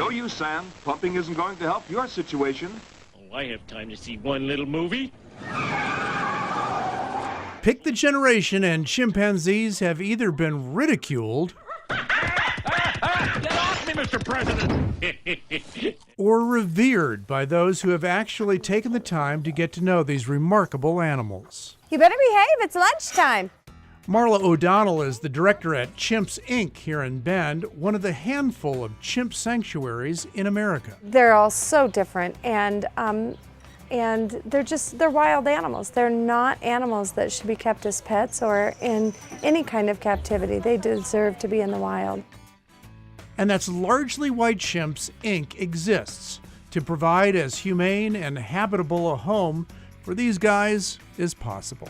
No use, Sam. Pumping isn't going to help your situation. Oh, I have time to see one little movie. Pick the generation, and chimpanzees have either been ridiculed Get off me, Mr. President! or revered by those who have actually taken the time to get to know these remarkable animals. You better behave, it's lunchtime. Marla O'Donnell is the director at Chimps Inc. here in Bend, one of the handful of chimp sanctuaries in America. They're all so different, and they're wild animals. They're not animals that should be kept as pets or in any kind of captivity. They deserve to be in the wild. And that's largely why Chimps Inc. exists, to provide as humane and habitable a home for these guys as possible.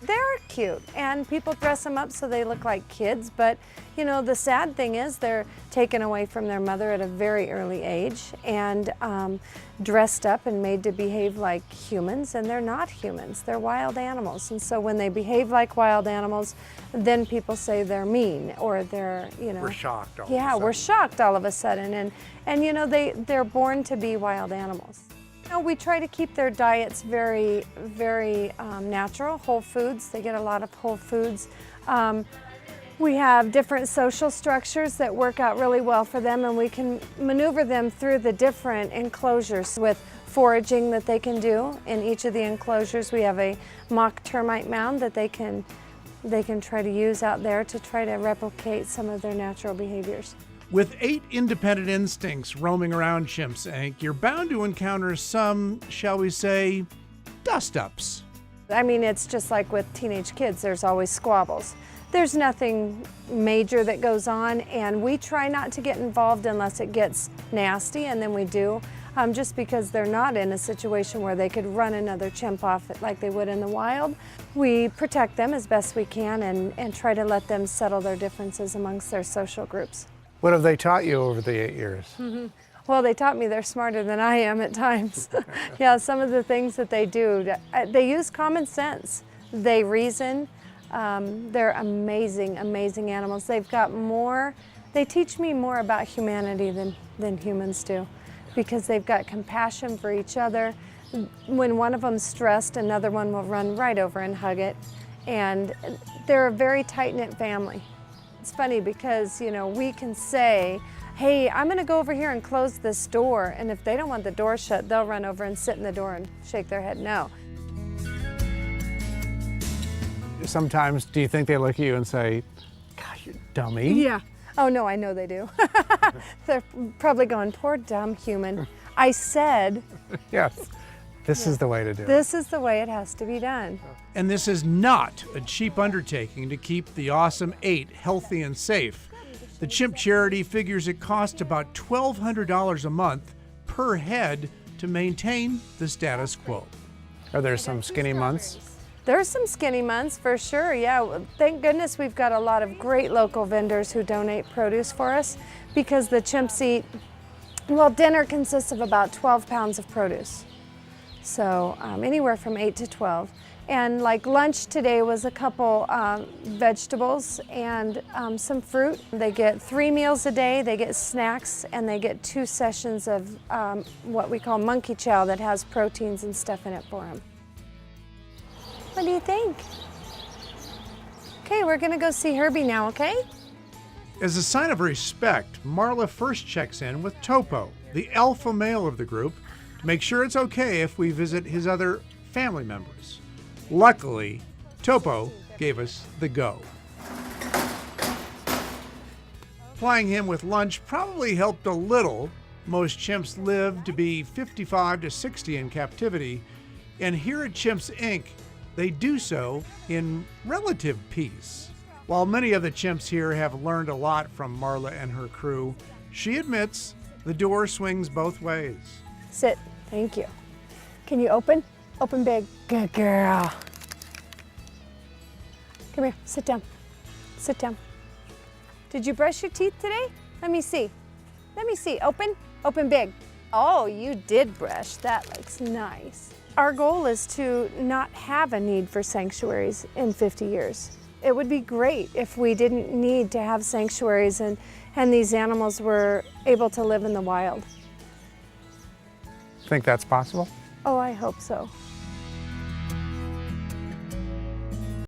They're cute, and people dress them up so they look like kids, but you know, the sad thing is they're taken away from their mother at a very early age and dressed up and made to behave like humans, and they're not humans, they're wild animals. And so when they behave like wild animals, then people say they're mean, or they're, you know. We're shocked all of a Yeah, sudden. we're shocked all of a sudden, and you know, they're born to be wild animals. We try to keep their diets very, very natural, whole foods. They get a lot of whole foods. We have different social structures that work out really well for them, and we can maneuver them through the different enclosures with foraging that they can do. In each of the enclosures, we have a mock termite mound that they can try to use out there to try to replicate some of their natural behaviors. With 8 independent instincts roaming around Chimps Inc., you're bound to encounter some, shall we say, dust-ups. I mean, it's just like with teenage kids, there's always squabbles. There's nothing major that goes on, and we try not to get involved unless it gets nasty, and then we do, just because they're not in a situation where they could run another chimp off like they would in the wild. We protect them as best we can and try to let them settle their differences amongst their social groups. What have they taught you over the 8 years? Mm-hmm. Well, they taught me they're smarter than I am at times. Yeah, some of the things that they do, they use common sense. They reason. They're amazing, amazing animals. They've got more, they teach me more about humanity than humans do, because they've got compassion for each other. When one of them's stressed, another one will run right over and hug it. And they're a very tight-knit family. It's funny because, you know, we can say, hey, I'm gonna go over here and close this door, and if they don't want the door shut, they'll run over and sit in the door and shake their head no. Sometimes, do you think they look at you and say, God, you dummy? Yeah. Oh no, I know they do. They're probably going, poor dumb human. I said. Yes, this is the way to do it. This is the way it has to be done. And this is not a cheap undertaking to keep the awesome 8 healthy and safe. The Chimp Charity figures it costs about $1,200 a month per head to maintain the status quo. Are there some skinny months? There's some skinny months for sure, yeah. Thank goodness we've got a lot of great local vendors who donate produce for us, because the chimps eat, well, dinner consists of about 12 pounds of produce. So anywhere from 8 to 12. And like lunch today was a couple vegetables and some fruit. They get 3 meals a day, they get snacks, and they get 2 sessions of what we call monkey chow that has proteins and stuff in it for them. What do you think? Okay, we're gonna go see Herbie now, okay? As a sign of respect, Marla first checks in with Topo, the alpha male of the group, to make sure it's okay if we visit his other family members. Luckily, Topo gave us the go. Supplying him with lunch probably helped a little. Most chimps live to be 55 to 60 in captivity, and here at Chimps Inc., they do so in relative peace. While many of the chimps here have learned a lot from Marla and her crew, she admits the door swings both ways. Sit, thank you. Can you open? Open big, good girl. Come here, sit down, sit down. Did you brush your teeth today? Let me see, open, open big. Oh, you did brush, that looks nice. Our goal is to not have a need for sanctuaries in 50 years. It would be great if we didn't need to have sanctuaries and these animals were able to live in the wild. Think that's possible? Oh, I hope so.